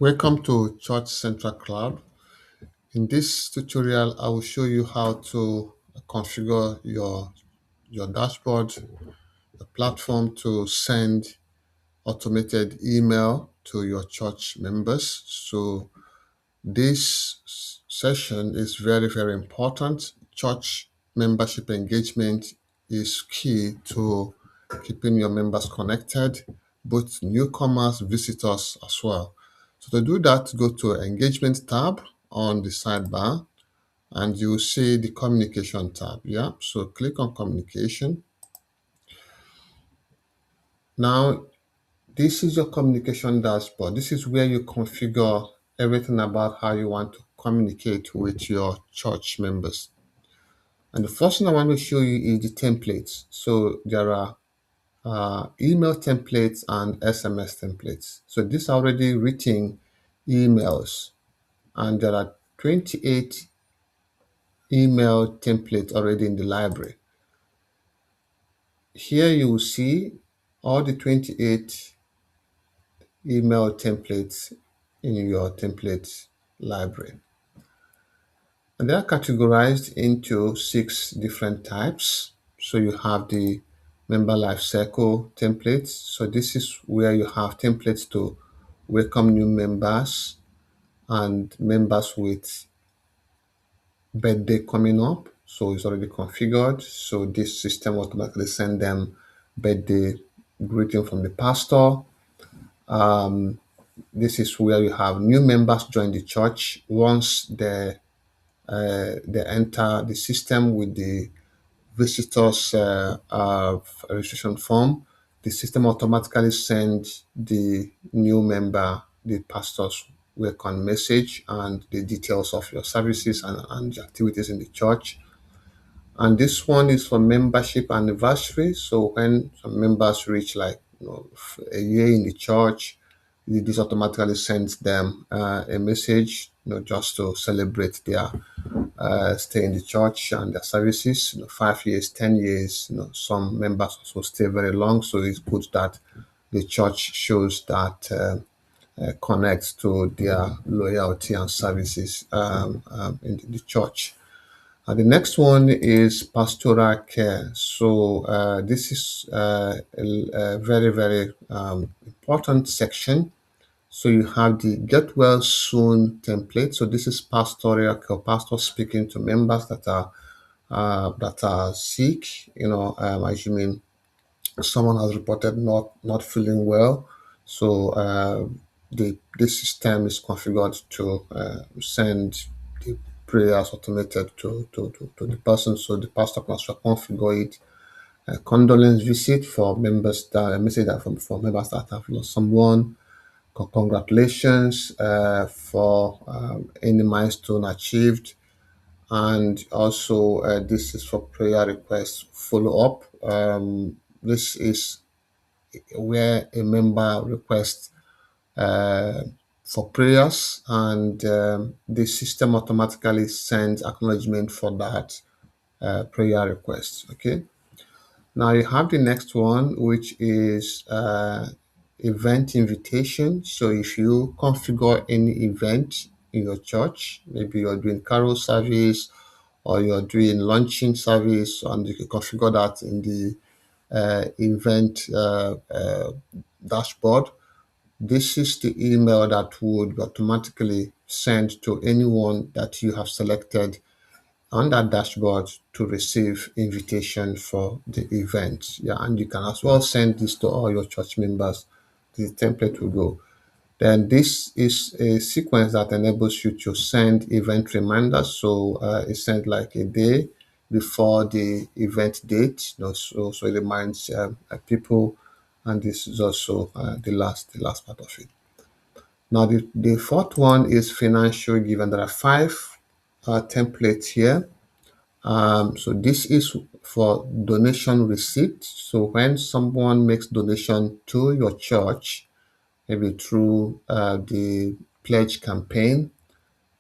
Welcome to Church Central Cloud. In this tutorial, I will show you how to configure your dashboard, the platform to send automated email to your church members. So this session is very, very important. Church membership engagement is key to keeping your members connected, both newcomers, visitors as well. So to do that, go to Engagement tab on the sidebar and you will see the Communication tab. Yeah, so click on Communication. Now, this is your communication dashboard. This is where you configure everything about how you want to communicate with your church members. And the first thing I want to show you is the templates. So there are email templates and SMS templates. So these are already written emails, and there are 28 email templates already in the library. Here you will see all the 28 email templates in your template library. And they are categorized into 6 different types. So you have the member life cycle templates. So this is where you have templates to welcome new members and members with birthday coming up. So it's already configured. So this system automatically send them birthday greeting from the pastor. This is where you have new members join the church. Once they enter the system with the visitors registration form, the system automatically sends the new member the pastor's welcome message and the details of your services and the activities in the church. And this one is for membership anniversary. So when some members reach like a year in the church, this automatically sends them a message, just to celebrate their stay in the church and their services. 5 years, 10 years. Some members also stay very long, so it's good that the church shows that connects to their loyalty and services in the church. The next one is pastoral care. So this is a very, very important section. So you have the get well soon template. So this is pastoral care, pastor speaking to members that are sick. Assuming someone has reported not feeling well. So this system is configured to send the prayers automated to the person. So the pastor can also configure it. A condolence visit for members that a message that from for members that have lost someone. Congratulations for any milestone achieved. And also, this is for prayer request follow up. This is where a member requests uh, for prayers, and the system automatically sends acknowledgement for that prayer request. Okay. Now you have the next one, which is event invitation. So if you configure any event in your church, maybe you're doing carol service or you're doing launching service, and you can configure that in the event dashboard. This is the email that would automatically send to anyone that you have selected on that dashboard to receive invitation for the event. Yeah, and you can as well send this to all your church members. The template will go. Then this is a sequence that enables you to send event reminders. So it sends like a day before the event date. So it reminds people, and this is also the last part of it. Now the fourth one is financial given. There are 5 templates here. So this is for donation receipt. So when someone makes donation to your church, maybe through the pledge campaign,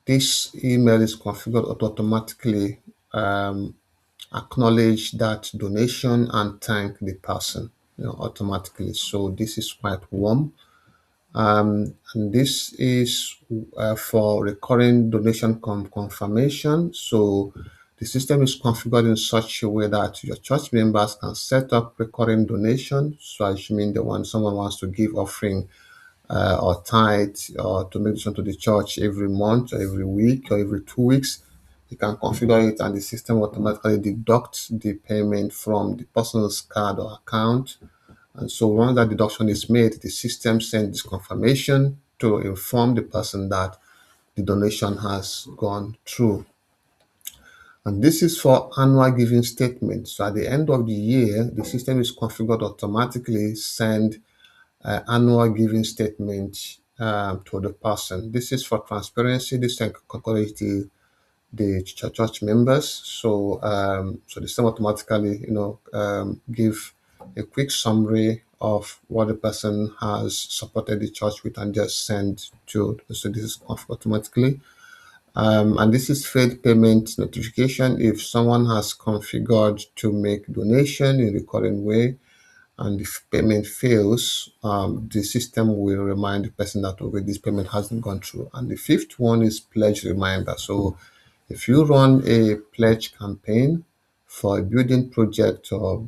this email is configured to automatically acknowledge that donation and thank the person, automatically. So this is quite warm. And this is for recurring donation confirmation. So the system is configured in such a way that your church members can set up recurring donation. So assuming the one someone wants to give offering or tithe or to make donation to the church every month or every week or every 2 weeks, you can configure it and the system automatically deducts the payment from the person's card or account. And so once that deduction is made, the system sends this confirmation to inform the person that the donation has gone through. And this is for annual giving statement. So at the end of the year, the system is configured automatically send annual giving statement to the person. This is for transparency. This encourages the church members. So the system automatically, give a quick summary of what the person has supported the church with and just send to. So this is off automatically. And this is failed payment notification if someone has configured to make donation in recurring way and if payment fails, the system will remind the person that okay, this payment hasn't gone through. And the fifth one is pledge reminder. So if you run a pledge campaign for a building project or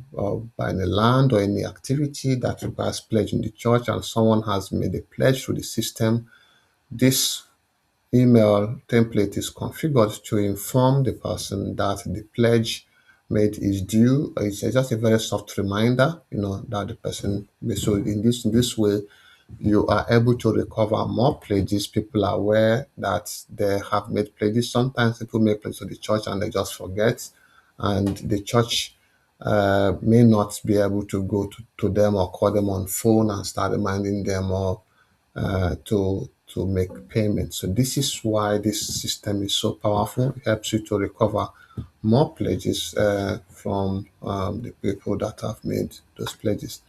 buying a land or any activity that requires pledge in the church and someone has made a pledge through the system, this email template is configured to inform the person that the pledge made is due. It's just a very soft reminder, that the person. So in this way, you are able to recover more pledges. People are aware that they have made pledges. Sometimes people make pledges to the church and they just forget, and the church may not be able to go to them or call them on phone and start reminding them or to make payments. So this is why this system is so powerful. It helps you to recover more pledges from the people that have made those pledges.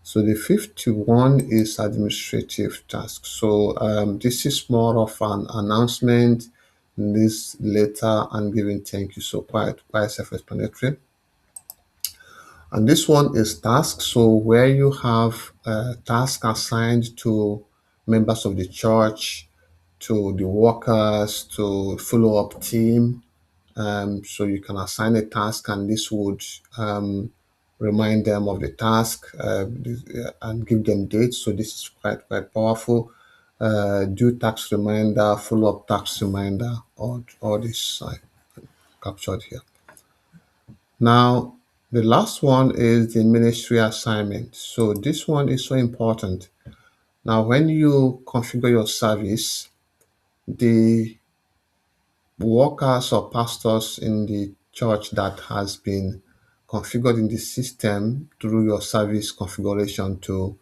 So the fifth one is administrative tasks. So this is more of an announcement, this letter and giving thank you. So quite self-explanatory. And this one is tasks. So where you have tasks assigned to members of the church, to the workers, to follow up team. So you can assign a task, and this would remind them of the task and give them dates. So this is quite powerful. Due task reminder, follow up task reminder, all this captured here. Now, the last one is the ministry assignment. So this one is so important. Now, when you configure your service, the workers or pastors in the church that has been configured in the system through your service configuration to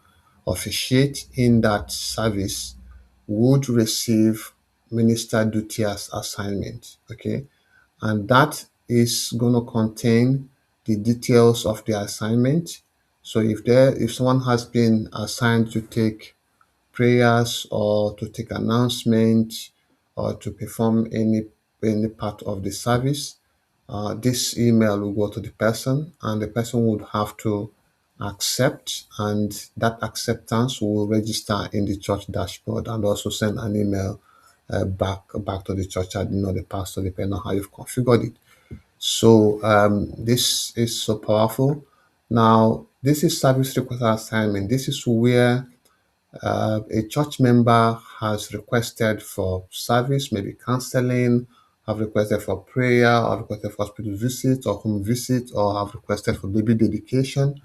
officiate in that service would receive minister duty as assignment. Okay, and that is going to contain the details of the assignment. So if someone has been assigned to take prayers or to take announcement or to perform any part of the service, this email will go to the person and the person would have to accept, and that acceptance will register in the church dashboard and also send an email back to the church admin or the pastor, depending on how you've configured it. So this is so powerful. Now, this is service request assignment. This is where a church member has requested for service, maybe counseling, have requested for prayer, have requested for hospital visit or home visit, or have requested for baby dedication.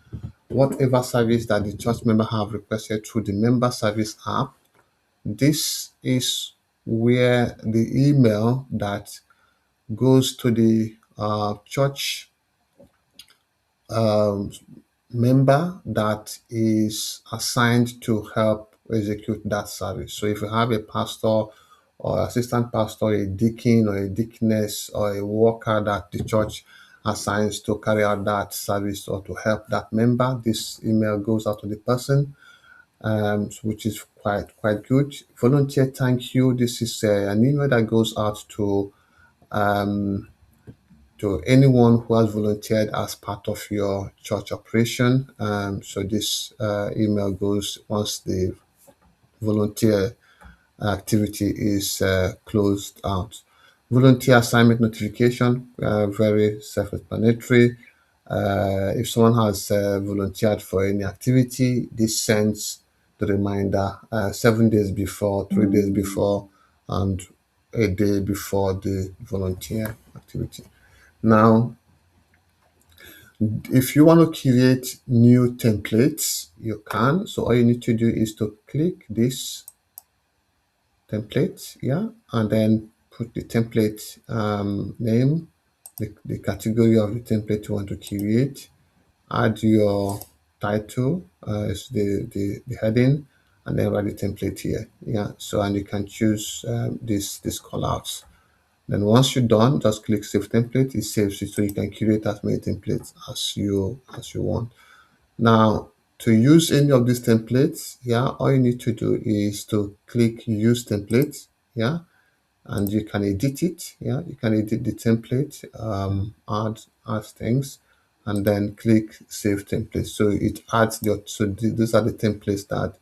Whatever service that the church member have requested through the member service app, this is where the email that goes to the church um, member that is assigned to help execute that service. So if you have a pastor or assistant pastor, a deacon or a deaconess or a worker that the church assigns to carry out that service or to help that member, this email goes out to the person, which is quite good. Volunteer thank you. This is an email that goes out um, to anyone who has volunteered as part of your church operation. So this email goes once they've volunteer activity is closed out. Volunteer assignment notification, very self-explanatory. If someone has volunteered for any activity, this sends the reminder 7 days before, 3 days before, and a day before the volunteer activity. Now, if you want to create new templates, you can. So all you need to do is to click this template, yeah, and then put the template name, the category of the template you want to create, add your title, is the heading, and then write the template here, yeah. So, and you can choose this callouts. Then once you're done, just click save template. It saves it, so you can create as many templates as you want. Now, to use any of these templates, yeah, all you need to do is to click use template, yeah, and you can edit it, yeah, you can edit the template, add things, and then click save template. So it adds these are the templates that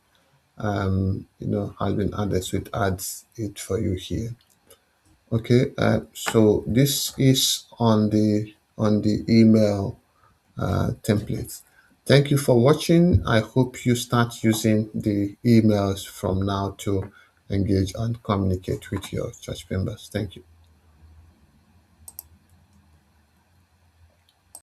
has been added, so it adds it for you here. Okay, so this is on the email templates. Thank you for watching. I hope you start using the emails from now to engage and communicate with your church members. Thank you.